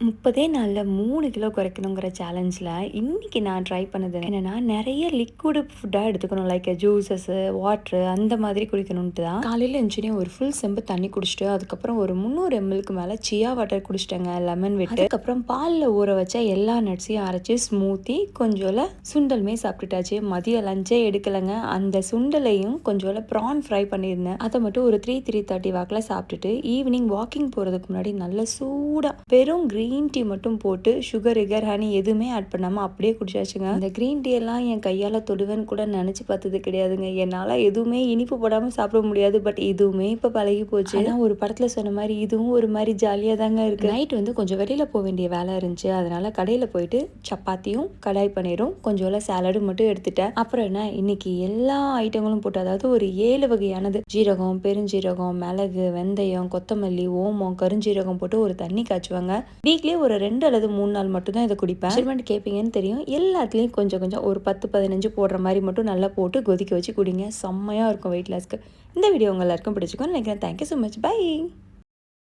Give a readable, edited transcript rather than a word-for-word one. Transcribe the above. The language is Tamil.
30 நாள்ல 3 கிலோ குறைக்கணுங்கிற சேலஞ்சில இன்னைக்கு நான் ட்ரை பண்ணது என்னன்னா, நெறைய லிக்விட் ஃபுட்டா எடுத்துக்கணும். லைக் ஜூஸஸு, வாட்டரு அந்த மாதிரி குடிக்கணுன்ட்டு தான். காலையில எந்திரிச்சோனே ஒரு ஃபுல் செம்பு தண்ணி குடிச்சுட்டு, அதுக்கப்புறம் ஒரு 300 எம்எல்க்கு மேல சியா வாட்டர் குடிச்சிட்டேங்க. லெமன் விட்டு. அதுக்கப்புறம் பால்ல ஊற வச்ச எல்லா நட்ஸையும் அரைச்சு ஸ்மூத்தி, கொஞ்சோல சுண்டலுமே சாப்பிட்டுட்டாச்சு. மதியம் லஞ்சே எடுக்கலங்க. அந்த சுண்டலையும் கொஞ்சோல ப்ரான் ஃப்ரை பண்ணியிருந்தேன். அதை மட்டும் ஒரு 3:30 வாக்கில சாப்பிட்டுட்டு, ஈவினிங் வாக்கிங் போறதுக்கு முன்னாடி நல்ல சூடா வெறும் கிரீன் டீ மட்டும் போட்டு சுகர் ஹனி எதுவுமே ஆட் பண்ணாமல் அப்படியே குடிச்சாச்சுங்க. இந்த கிரீன் டீ எல்லாம் என் கையால் தொடுவேன்னு கூட நினச்சி பார்த்தது கிடையாதுங்க. என்னால் எதுவுமே இனிப்பு போடாமல் சாப்பிட முடியாது. பட் இதுவுமே இப்போ பழகி போச்சு. ஆனால் ஒரு படத்தில் சொன்ன மாதிரி இதுவும் ஒரு மாதிரி ஜாலியாக தாங்க இருக்குது. நைட் வந்து கொஞ்சம் வெளியில் போக வேண்டிய வேலை இருந்துச்சு. அதனால கடையில் போயிட்டு சப்பாத்தியும் கடாய் பன்னீரும் கொஞ்சோல சாலடும் மட்டும் எடுத்துட்டேன். அப்புறம் என்ன, இன்னைக்கு எல்லா ஐட்டங்களும் போட்டு, அதாவது ஒரு 7 வகையானது, ஜீரகம், பெருஞ்சீரகம், மிளகு, வெந்தயம், கொத்தமல்லி, ஓமம், கருஞ்சீரகம் போட்டு ஒரு தண்ணி காய்ச்சுவாங்க. வீக்லி ஒரு 2 அல்லது 3 நாள் மட்டும் தான் இதை குடிப்பேன். மெஷர்மெண்ட் கேட்பீங்கன்னு தெரியும். எல்லாத்துலேயும் கொஞ்சம் கொஞ்சம் ஒரு 10-15 போடுற மாதிரி மட்டும் நல்லா போட்டு கொதிக்க வச்சு குடிங்க. செம்மையாக இருக்கும் வெயிட் லாஸ்க்கு. இந்த வீடியோ உங்க எல்லாருக்கும் பிடிச்சிக்கும்னு நினைக்கிறேன். Thank you so much. பை.